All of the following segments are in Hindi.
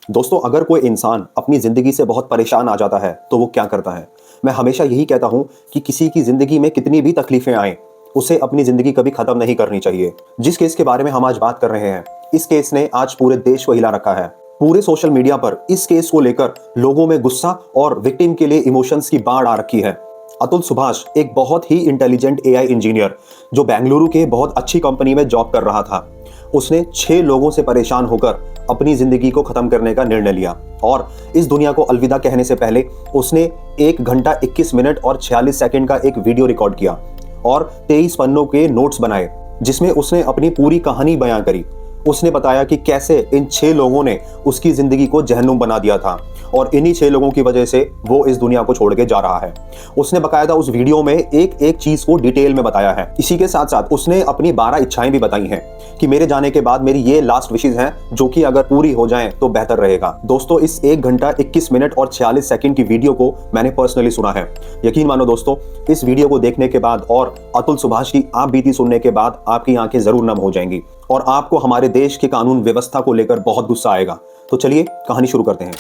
दोस्तों, अगर कोई इंसान अपनी ज़िंदगी से बहुत परेशान आ जाता है तो वो क्या करता है? मैं हमेशा यही कहता हूँ कि किसी की ज़िंदगी में कितनी भी तकलीफ़ें आएँ, उसे अपनी ज़िंदगी कभी ख़त्म नहीं करनी चाहिए। जिस केस के बारे में हम आज बात कर रहे हैं, इस केस ने आज पूरे देश को हिला रखा है। पूरे सोशल मीडिया पर इस केस को लेकर लोगों में गुस्सा और विक्टिम के लिए इमोशंस की बाढ़ आ रखी है। अतुल सुभाष एक बहुत ही इंटेलिजेंट एआई इंजीनियर जो बेंगलुरु के बहुत अच्छी कंपनी में जॉब कर रहा था। उसने 6 लोगों से परेशान होकर अपनी जिंदगी को खत्म करने का निर्णय लिया और इस दुनिया को अलविदा कहने से पहले उसने 1 घंटा 21 मिनट और 46 सेकंड का एक वीडियो रिकॉर्ड किया और 23 पन्नों के नोट्स बनाए, जिसमें उसने अपनी पूरी कहानी बयां करी। उसने बताया कि कैसे इन 6 लोगों ने उसकी जिंदगी को जहन्नुम बना दिया था और इन्हीं 6 लोगों की वजह से वो इस दुनिया को छोड़ के जा रहा है। उसने बकायदा उस वीडियो में एक एक चीज को डिटेल में बताया है। इसी के साथ साथ उसने अपनी 12 इच्छाएं भी बताई हैं कि मेरे जाने के बाद मेरी ये लास्ट विशेज हैं जो कि अगर पूरी हो जाएं तो बेहतर रहेगा। दोस्तों, इस 1 घंटा 21 मिनट और 46 सेकंड की वीडियो को मैंने पर्सनली सुना है। यकीन मानो दोस्तों, इस वीडियो को देखने के बाद और अतुल सुभाष की आप बीती सुनने के बाद आपकी आंखें जरूर नम हो जाएंगी और आपको हमारे देश के कानून व्यवस्था को लेकर बहुत गुस्सा आएगा। तो चलिए कहानी शुरू करते हैं।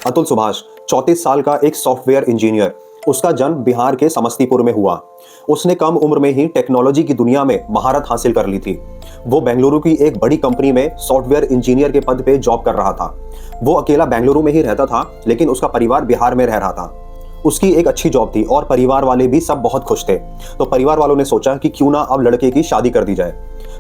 अतुल सुभाष 34 साल का एक सॉफ्टवेयर इंजीनियर। उसका जन्म बिहार के समस्तीपुर में हुआ। उसने कम उम्र में ही टेक्नोलॉजी की दुनिया में महारत हासिल कर ली थी। वो बेंगलुरु की एक बड़ी कंपनी में सॉफ्टवेयर इंजीनियर के पद पे जॉब कर रहा था। वो अकेला बेंगलुरु में ही रहता था, लेकिन उसका परिवार बिहार में रह रहा था। उसकी एक अच्छी जॉब थी और परिवार वाले भी सब बहुत खुश थे। तो परिवार वालों ने सोचा कि क्यों ना अब लड़के की शादी कर दी जाए।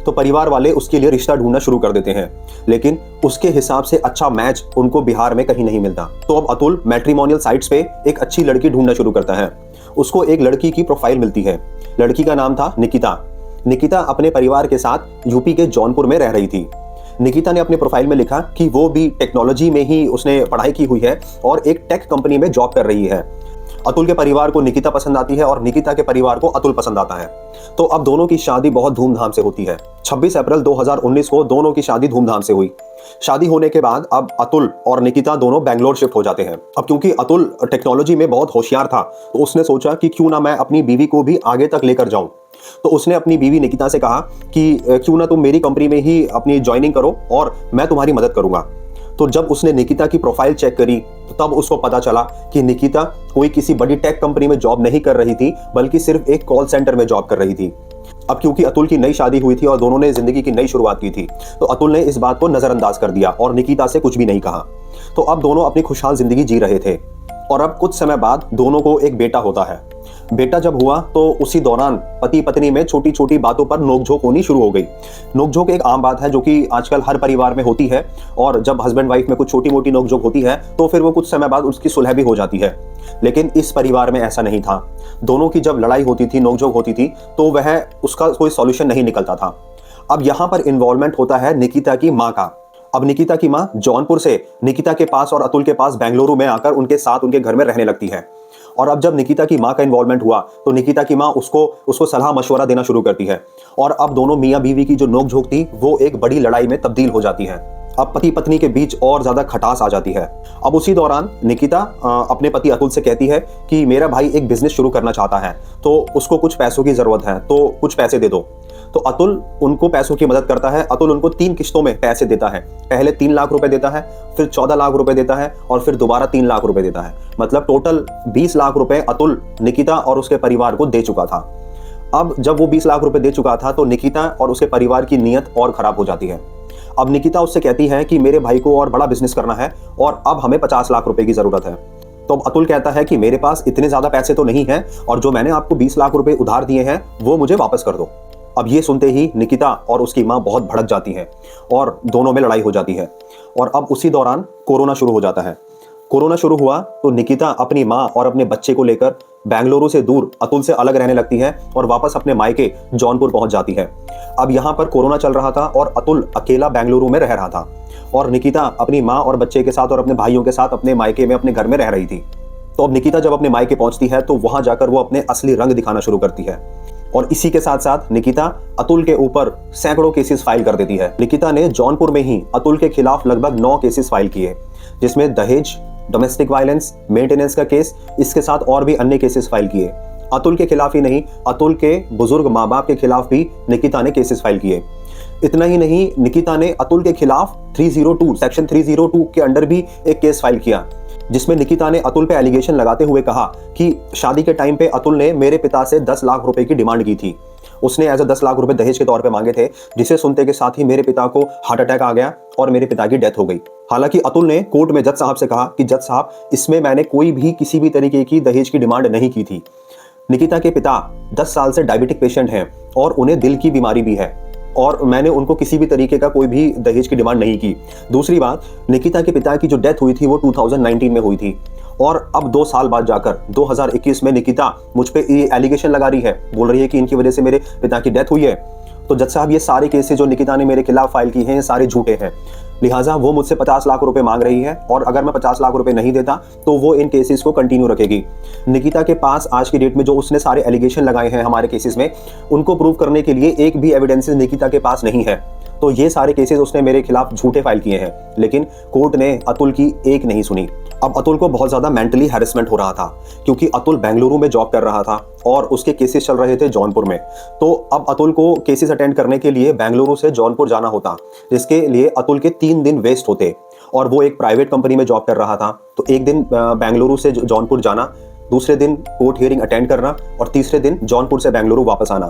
तो परिवार वाले उसके लिए रिश्ता ढूंढना शुरू कर देते हैं, लेकिन उसके हिसाब से अच्छा मैच उनको बिहार में कहीं नहीं मिलता। तो अब अतुल मैट्रिमोनियल साइट्स पे एक अच्छी लड़की ढूंढना शुरू करता है। उसको एक लड़की की प्रोफाइल मिलती है। लड़की का नाम था निकिता। निकिता अपने परिवार के साथ यूपी के जौनपुर में रह रही थी। निकिता ने अपने प्रोफाइल में लिखा कि वो भी टेक्नोलॉजी में ही उसने पढ़ाई की हुई है और एक टेक कंपनी में जॉब कर रही है। अतुल के परिवार को निकिता पसंद आती है और निकिता के परिवार को अतुल पसंद आता है। तो अब दोनों की शादी बहुत धूमधाम से होती है। 26 अप्रैल 2019 को दोनों की शादी धूमधाम से हुई। शादी होने के बाद अब अतुल और निकिता दोनों बेंगलोर शिफ्ट हो जाते हैं। अब क्योंकि अतुल टेक्नोलॉजी में बहुत होशियार था, तो उसने सोचा कि क्यों ना मैं अपनी बीवी को भी आगे तक लेकर जाऊं। तो उसने अपनी बीवी निकिता से कहा कि क्यों ना तुम मेरी कंपनी में ही अपनी ज्वाइनिंग करो और मैं तुम्हारी मदद करूंगा। तो जब उसने निकिता की प्रोफाइल चेक करी तो तब उसको पता चला कि निकिता कोई किसी बड़ी टेक कंपनी में जॉब नहीं कर रही थी, बल्कि सिर्फ एक कॉल सेंटर में जॉब कर रही थी। अब क्योंकि अतुल की नई शादी हुई थी और दोनों ने जिंदगी की नई शुरुआत की थी, तो अतुल ने इस बात को नजरअंदाज कर दिया और निकिता से कुछ भी नहीं कहा। तो अब दोनों अपनी खुशहाल जिंदगी जी रहे थे और अब कुछ समय बाद दोनों को एक बेटा होता है। बेटा जब हुआ तो उसी दौरान पति पत्नी में छोटी छोटी बातों पर नोकझोंक होनी शुरू हो गई। नोकझोंक एक आम बात है जो कि आजकल हर परिवार में होती है, और जब हस्बैंड वाइफ में कुछ छोटी मोटी नोकझोंक होती है तो फिर वो कुछ समय बाद उसकी सुलह भी हो जाती है। लेकिन इस परिवार में ऐसा नहीं था। दोनों की जब लड़ाई होती थी, नोकझोंक होती थी, तो वह उसका कोई सॉल्यूशन नहीं निकलता था। अब यहाँ पर इन्वॉल्वमेंट होता है निकिता की माँ का। अब निकिता की माँ जौनपुर से निकिता के पास और अतुल के पास बेंगलुरु में आकर उनके साथ उनके घर में रहने लगती है। और अब जब निकिता की माँ का इन्वॉल्वमेंट हुआ तो निकिता की माँ उसको सलाह मशवरा देना शुरू करती है और अब दोनों मियाँ बीवी की जो नोकझोंक थी वो एक बड़ी लड़ाई में तब्दील हो जाती है। अब पति पत्नी के बीच और ज्यादा खटास आ जाती है। अब उसी दौरान निकिता अपने पति अतुल से कहती है कि मेरा भाई एक बिजनेस शुरू करना चाहता है, तो उसको कुछ पैसों की जरूरत है, तो कुछ पैसे दे दो। तो अतुल उनको पैसों की मदद करता है। अतुल उनको 3 किश्तों में पैसे देता है। पहले 3 लाख रुपए देता है, फिर 14 लाख रुपए देता है और फिर दोबारा 3 लाख रुपए देता है। मतलब टोटल 20 लाख रुपए अतुल निकिता और उसके परिवार को दे चुका था। अब जब वो 20 लाख रुपए दे चुका था तो निकिता और उसके परिवार की नीयत और खराब हो जाती है। अब निकिता उससे कहती है कि मेरे भाई को और बड़ा बिजनेस करना है और अब हमें 50 लाख रुपए की जरूरत है। तो अब अतुल कहता है कि मेरे पास इतने ज्यादा पैसे तो नहीं हैं और जो मैंने आपको 20 लाख रुपए उधार दिए हैं वो मुझे वापस कर दो। अब ये सुनते ही निकिता और उसकी माँ बहुत भड़क जाती है और दोनों में लड़ाई हो जाती है। और अब उसी दौरान कोरोना शुरू हो जाता है। कोरोना शुरू हुआ तो निकिता अपनी माँ और अपने बच्चे को लेकर बेंगलुरु से दूर अतुल से अलग रहने लगती है और वापस अपने मायके जौनपुर पहुंच जाती है। अब यहाँ पर कोरोना चल रहा था और अतुल अकेला बेंगलुरु में रह रहा था और निकिता अपनी माँ और बच्चे के साथ और अपने भाइयों के साथ अपने मायके में अपने घर में रह रही थी। तो अब निकिता जब अपने मायके पहुंचती है तो वहां जाकर वो अपने असली रंग दिखाना शुरू करती है और इसी के साथ साथ निकिता अतुल के ऊपर सैकड़ों केसेस फाइल कर देती है। निकिता ने जौनपुर में ही अतुल के खिलाफ लगभग 9 केसेस फाइल किए, जिसमें दहेज, डोमेस्टिक वायलेंस, मेंटेनेंस का केस, इसके साथ और भी अन्य केसेस फाइल किए। अतुल के खिलाफ ही नहीं, अतुल के बुजुर्ग माँ बाप के खिलाफ भी निकिता ने केसेस फाइल किए। इतना ही नहीं, निकिता ने अतुल के खिलाफ 302 सेक्शन 302 के अंडर भी एक केस फाइल किया, जिसमें निकिता ने अतुल पे एलिगेशन लगाते हुए कहा कि शादी के टाइम पे अतुल ने मेरे पिता से 10 लाख रुपए की डिमांड की थी। उसने एज 10 लाख रुपए दहेज के तौर पे मांगे थे, जिसे सुनते के साथ ही मेरे पिता को हार्ट अटैक आ गया और मेरे पिता की डेथ हो गई। हालांकि अतुल ने कोर्ट में जज साहब से कहा कि जज साहब, इसमें मैंने कोई भी किसी भी तरीके की दहेज की डिमांड नहीं की थी। निकिता के पिता 10 साल से डायबिटिक पेशेंट हैं और उन्हें दिल की बीमारी भी है, और मैंने उनको किसी भी तरीके का कोई भी दहेज की डिमांड नहीं की। दूसरी बात, निकिता के पिता की जो डेथ हुई थी वो 2019 में हुई थी, और अब 2 साल बाद जाकर 2021 में निकिता मुझ पे ये एलिगेशन लगा रही है, बोल रही है कि इनकी वजह से मेरे पिता की डेथ हुई है। तो जज साहब, ये सारे केसेस जो निकिता ने मेरे खिलाफ फाइल की हैं, ये सारे झूठे हैं। लिहाजा वो मुझसे 50 लाख रुपए मांग रही है, और अगर मैं 50 लाख रुपए नहीं देता तो वो इन केसेस को कंटिन्यू रखेगी। निकिता के पास आज की डेट में जो उसने सारे एलिगेशन लगाए हैं हमारे केसेस में, उनको प्रूव करने के लिए एक भी एविडेंसेस निकिता के पास नहीं है। तो ये सारे केसेस उसने मेरे खिलाफ झूठे फाइल किए हैं, लेकिन कोर्ट ने अतुल की एक नहीं सुनी। अब अतुल को बहुत ज़्यादा मेंटली हैरेसमेंट हो रहा था, क्योंकि अतुल बेंगलुरु में जॉब कर रहा था और उसके केसेस चल रहे थे जौनपुर में। तो अब अतुल को केसेस अटेंड करने के लिए बेंगलुरु से जौनपुर जाना होता, जिसके लिए अतुल के 3 दिन वेस्ट होते, और वो एक प्राइवेट कंपनी में जॉब कर रहा था। तो एक दिन बेंगलुरु से जौनपुर जाना, दूसरे दिन कोर्ट हियरिंग अटेंड करना, और तीसरे दिन जौनपुर से बेंगलुरु वापस आना।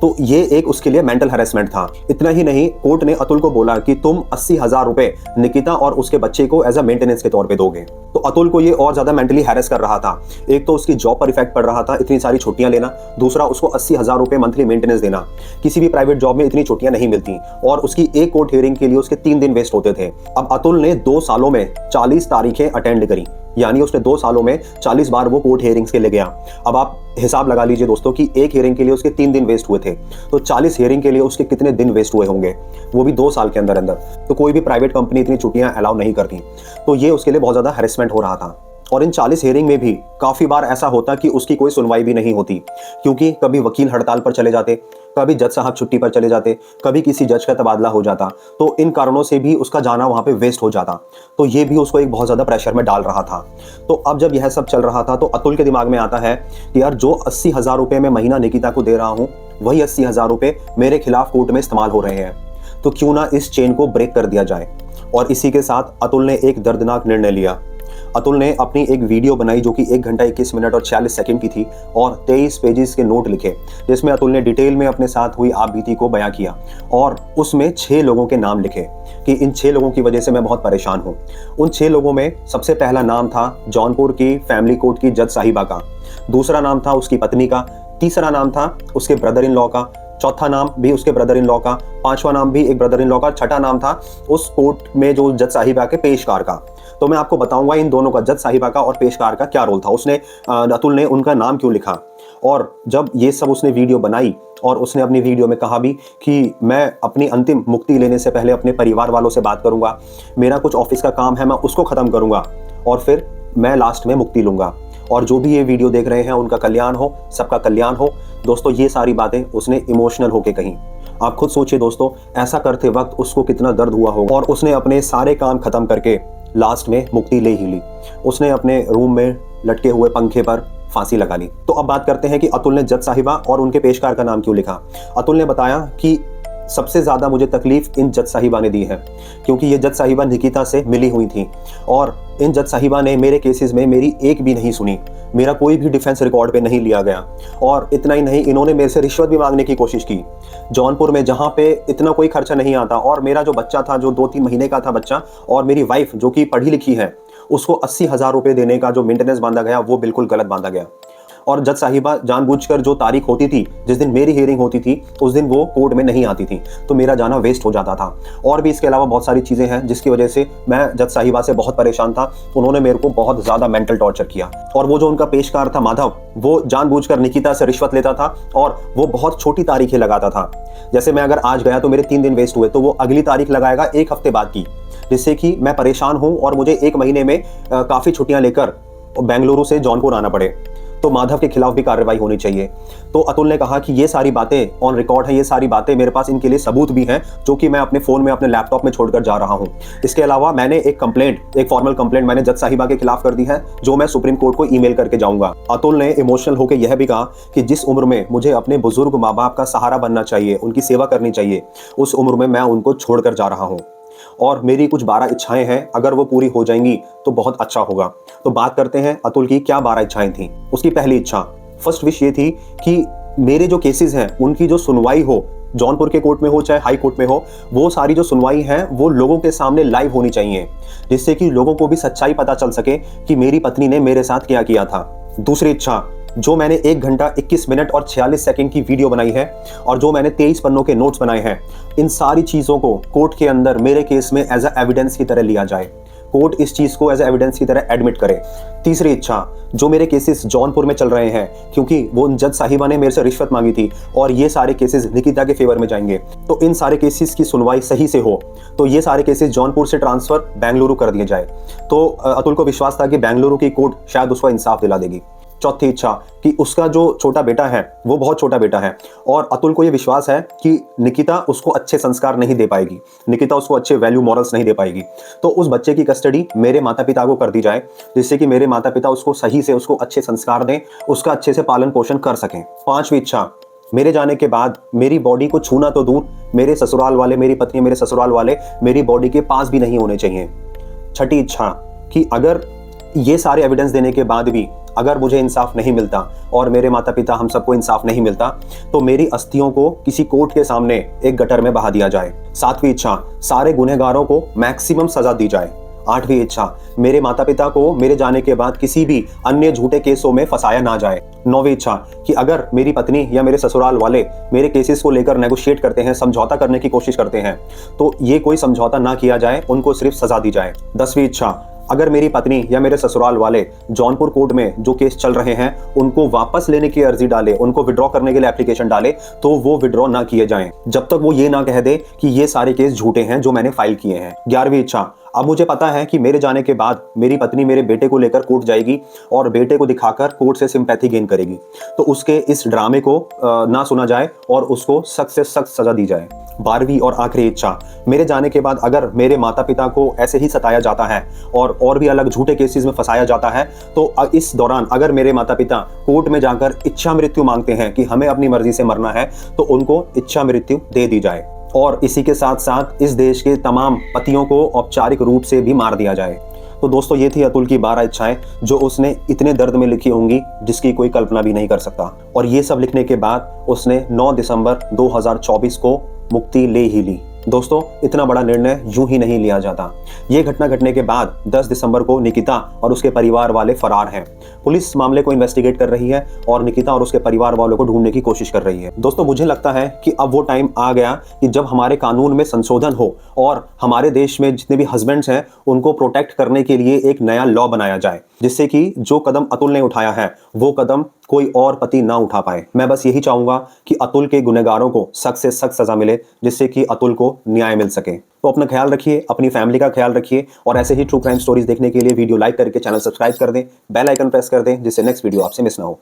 तो ये एक उसके लिए मेंटल हैरेसमेंट था। इतना ही नहीं, कोर्ट ने अतुल को बोला कि तुम 80,000 रुपए निकिता और उसके बच्चे को एज अ मेंटेनेंस के तौर पे दोगे। तो अतुल को ये और ज्यादा मेंटली हैरेस कर रहा था। एक तो उसकी जॉब पर इफेक्ट पड़ रहा था, इतनी सारी छुट्टियां लेना, दूसरा उसको 80,000 रुपए मंथली मेंटेनेंस देना। किसी भी प्राइवेट जॉब में इतनी छुट्टियां नहीं मिलती, और उसकी एक कोर्ट हियरिंग के लिए उसके 3 दिन वेस्ट होते थे। अब अतुल ने 2 सालों में 40 तारीखें अटेंड करी, यानी उसने 2 सालों में 40 बार वो कोर्ट हियरिंग्स के लिए गया। अब आप हिसाब लगा लीजिए दोस्तों कि एक हियरिंग के लिए उसके 3 दिन वेस्ट हुए थे, तो 40 हियरिंग के लिए उसके कितने दिन वेस्ट हुए होंगे, वो भी 2 साल के अंदर अंदर। तो कोई भी प्राइवेट कंपनी इतनी छुट्टियां अलाउ नहीं करती। तो ये उसके लिए बहुत ज़्यादा हैरेसमेंट हो रहा था। और इन 40 हियरिंग में भी काफ़ी बार ऐसा होता कि उसकी कोई सुनवाई भी नहीं होती, क्योंकि कभी वकील हड़ताल पर चले जाते, कभी जज साहब छुट्टी पर चले जाते, कभी किसी जज का तबादला हो जाता। तो इन कारणों से भी उसका जाना वहाँ पे वेस्ट हो जाता। तो ये भी उसको एक बहुत ज़्यादा प्रेशर में डाल रहा था। तो अब जब यह सब चल रहा था, तो अतुल के दिमाग में आता है कि यार, जो 80,000 रुपये मैं महीना निकिता को दे रहा हूँ, वही 80,000 रुपये मेरे खिलाफ कोर्ट में इस्तेमाल हो रहे हैं। तो क्यों ना इस चेन को ब्रेक कर दिया जाए। और इसी के साथ अतुल ने एक दर्दनाक निर्णय लिया। अतुल ने अपनी एक वीडियो बनाई जो कि 1 घंटा 21 मिनट और 46 सेकंड की थी, और 23 पेजेस के नोट लिखे, जिसमें अतुल ने डिटेल में अपने साथ हुई आप बीती को बयां किया, और उसमें 6 लोगों के नाम लिखे कि इन 6 लोगों की वजह से मैं बहुत परेशान हूँ। उन 6 लोगों में सबसे पहला नाम था जौनपुर की फैमिली कोर्ट की जज साहिबा का, दूसरा नाम था उसकी पत्नी का, तीसरा नाम था उसके ब्रदर इन लॉ का, चौथा नाम भी उसके ब्रदर इन लॉ का, पांचवा नाम भी एक ब्रदर इन लॉ का, छठा नाम था उस कोर्ट में जो जज साहिबा के पेशकार का। तो मैं आपको बताऊंगा इन दोनों का, जज साहिबा का और पेशकार का, क्या रोल था, उसने अतुल ने उनका नाम क्यों लिखा। और जब ये सब उसने वीडियो बनाई, और उसने अपनी वीडियो में कहा भी कि मैं अपनी अंतिम मुक्ति लेने से पहले अपने परिवार वालों से बात करूंगा, मेरा कुछ ऑफिस का काम है, मैं उसको ख़त्म करूंगा, और फिर मैं लास्ट में मुक्ति लूंगा, और जो भी ये वीडियो देख रहे हैं उनका कल्याण हो, सबका कल्याण हो। दोस्तों, ये सारी बातें उसने इमोशनल होके कही। आप खुद सोचिए दोस्तों, ऐसा करते वक्त उसको कितना दर्द हुआ होगा। और उसने अपने सारे काम खत्म करके लास्ट में मुक्ति ले ही ली। उसने अपने रूम में लटके हुए पंखे पर फांसी लगा ली। तो अब बात करते हैं कि अतुल ने जज साहिबा और उनके पेशकार का नाम क्यों लिखा। अतुल ने बताया कि सबसे ज़्यादा मुझे तकलीफ इन जज साहिबा ने दी है, क्योंकि ये जज साहिबा निकिता से मिली हुई थी, और इन जज साहिबा ने मेरे केसेस में मेरी एक भी नहीं सुनी, मेरा कोई भी डिफेंस रिकॉर्ड पे नहीं लिया गया। और इतना ही नहीं, इन्होंने मेरे से रिश्वत भी मांगने की कोशिश की जौनपुर में, जहाँ पे इतना कोई खर्चा नहीं आता, और मेरा जो बच्चा था, जो 2-3 महीने का था बच्चा, और मेरी वाइफ जो कि पढ़ी लिखी है, उसको 80,000 रुपये देने का जो मेंटेनेंस बांधा गया, वो बिल्कुल गलत बांधा गया। और जज साहिबा जानबूझकर जो तारीख होती थी, जिस दिन मेरी हियरिंग होती थी, उस दिन वो कोर्ट में नहीं आती थी, तो मेरा जाना वेस्ट हो जाता था। और भी इसके अलावा बहुत सारी चीज़ें हैं जिसकी वजह से मैं जज साहिबा से बहुत परेशान था। उन्होंने मेरे को बहुत ज़्यादा मेंटल टॉर्चर किया। और वो जो उनका पेशकार था माधव, वो जानबूझकर निकिता से रिश्वत लेता था, और वो बहुत छोटी तारीखें लगाता था। जैसे मैं अगर आज गया तो मेरे 3 दिन वेस्ट हुए, तो वो अगली तारीख लगाएगा 1 हफ्ते बाद की, जिससे कि मैं परेशान हूँ और मुझे 1 महीने में काफ़ी छुट्टियाँ लेकर बेंगलुरु से जौनपुर आना पड़े। तो माधव के खिलाफ भी कार्रवाई होनी चाहिए। तो अतुल ने कहा कि ये सारी बातें ऑन रिकॉर्ड है, ये सारी बातें मेरे पास इनके लिए सबूत भी हैं, जो कि मैं अपने फोन में, अपने लैपटॉप में छोड़कर जा रहा हूं। इसके अलावा मैंने एक फॉर्मल कंप्लेंट मैंने जज साहिबा के खिलाफ कर दी है, जो मैं सुप्रीम कोर्ट को ईमेल करके जाऊंगा। अतुल ने इमोशनल होकर यह भी कहा कि जिस उम्र में मुझे अपने बुजुर्ग माँ बाप का सहारा बनना चाहिए, उनकी सेवा करनी चाहिए, उस उम्र में मैं उनको छोड़कर जा रहा हूं और मेरी कुछ 12 इच्छाएं हैं, अगर वो पूरी हो जाएंगी तो बहुत अच्छा होगा। तो बात करते हैं अतुल की क्या 12 इच्छाएं थी। उसकी पहली इच्छा, फर्स्ट विश ये थी कि मेरे जो केसेस हैं उनकी जो सुनवाई हो, जौनपुर के कोर्ट में हो चाहे हाई कोर्ट में हो, वो सारी जो सुनवाई है वो लोगों के सामने लाइव होनी चाहिए, जिससे कि लोगों को भी सच्चाई पता चल सके कि मेरी पत्नी ने मेरे साथ क्या किया था। दूसरी इच्छा, जो मैंने 1 घंटा 21 मिनट और 46 सेकंड की वीडियो बनाई है और जो मैंने 23 पन्नों के नोट्स बनाए हैं, इन सारी चीज़ों को कोर्ट के अंदर मेरे केस में एज अ एविडेंस की तरह लिया जाए, कोर्ट इस चीज़ को एज अ एविडेंस की तरह एडमिट करे। तीसरी इच्छा, जो मेरे केसेस जौनपुर में चल रहे हैं, क्योंकि वो जज साहिबा ने मेरे से रिश्वत मांगी थी और ये सारे केसेस निकिता के फेवर में जाएंगे, तो इन सारे केसेस की सुनवाई सही से हो, तो ये सारे केसेस जौनपुर से ट्रांसफर बेंगलुरु कर दिए जाए। तो अतुल को विश्वास था कि बेंगलुरु की कोर्ट शायद उसको इंसाफ दिला देगी। चौथी इच्छा कि उसका जो छोटा बेटा है वो बहुत छोटा बेटा है और अतुल को ये विश्वास है कि निकिता उसको अच्छे संस्कार नहीं दे पाएगी, निकिता उसको अच्छे वैल्यू मॉरल्स नहीं दे पाएगी, तो उस बच्चे की कस्टडी मेरे माता पिता को कर दी जाए, जिससे कि मेरे माता पिता उसको सही से, उसको अच्छे संस्कार दें, उसका अच्छे से पालन पोषण कर सकें। पांचवी इच्छा, मेरे जाने के बाद मेरी बॉडी को छूना तो दूर, मेरे ससुराल वाले, मेरी पत्नी, मेरे ससुराल वाले मेरी बॉडी के पास भी नहीं होने चाहिए। छठी इच्छा कि अगर ये सारे एविडेंस देने के बाद भी अगर मुझे इंसाफ नहीं मिलता और मेरे माता पिता, हम सबको इंसाफ नहीं मिलता, तो मेरी अस्थियों को किसी कोर्ट के सामने एक गटर में बहा दिया जाए। सातवीं इच्छा, सारे गुनहगारों को मैक्सिमम सजा दी जाए। आठवीं इच्छा, मेरे माता पिता को मेरे जाने के बाद किसी भी अन्य झूठे केसों में फंसाया ना जाए। नौवीं इच्छा कि अगर मेरी पत्नी या मेरे ससुराल वाले मेरे केसेस को लेकर नेगोशिएट करते हैं, समझौता करने की कोशिश करते हैं, तो ये कोई समझौता ना किया जाए, उनको सिर्फ सजा दी जाए। 10वीं इच्छा, अगर मेरी पत्नी या मेरे ससुराल वाले जौनपुर कोर्ट में जो केस चल रहे हैं उनको वापस लेने की अर्जी डाले, उनको विड्रॉ करने के लिए एप्लीकेशन डाले, तो वो विड्रॉ ना किए जाएं जब तक वो ये ना कह दे कि ये सारे केस झूठे हैं जो मैंने फाइल किए हैं। 11वीं इच्छा, अब मुझे पता है कि मेरे जाने के बाद मेरी पत्नी मेरे बेटे को लेकर कोर्ट जाएगी और बेटे को दिखाकर कोर्ट से सिंपैथी गेन करेगी, तो उसके इस ड्रामे को ना सुना जाए और उसको सख्त से सख्त सजा दी जाए। 12वीं और आखिरी इच्छा, मेरे जाने के बाद अगर मेरे माता पिता को ऐसे ही सताया जाता है और भी अलग झूठे केसेस में फंसाया जाता है, तो इस दौरान अगर मेरे माता पिता कोर्ट में जाकर इच्छा मृत्यु मांगते हैं कि हमें अपनी मर्जी से मरना है, तो उनको इच्छा मृत्यु दे दी जाए और इसी के साथ साथ इस देश के तमाम पतियों को औपचारिक रूप से भी मार दिया जाए। तो दोस्तों, ये थी अतुल की 12 इच्छाएं जो उसने इतने दर्द में लिखी होंगी जिसकी कोई कल्पना भी नहीं कर सकता। और ये सब लिखने के बाद उसने 9 दिसंबर 2024 को मुक्ति ले ही ली। दोस्तों, इतना बड़ा निर्णय यूं ही नहीं लिया जाता। ये घटना घटने के बाद 10 दिसंबर को निकिता और उसके परिवार वाले फरार हैं। पुलिस मामले को इन्वेस्टिगेट कर रही है और निकिता और उसके परिवार वालों को ढूंढने की कोशिश कर रही है। दोस्तों, मुझे लगता है कि अब वो टाइम आ गया कि जब हमारे कानून में संशोधन हो और हमारे देश में जितने भी हस्बैंड्स हैं उनको प्रोटेक्ट करने के लिए एक नया लॉ बनाया जाए, जिससे कि जो कदम अतुल ने उठाया है वो कदम कोई और पति ना उठा पाए। मैं बस यही चाहूंगा कि अतुल के गुनहगारों को सख्त से सख्त सजा मिले, जिससे कि अतुल को न्याय मिल सके। तो अपना ख्याल रखिए, अपनी फैमिली का ख्याल रखिए और ऐसे ही ट्रू क्राइम स्टोरीज देखने के लिए वीडियो लाइक करके चैनल सब्सक्राइब कर दें, बेल आइकन प्रेस कर दें, जिससे नेक्स्ट वीडियो आपसे मिस ना हो।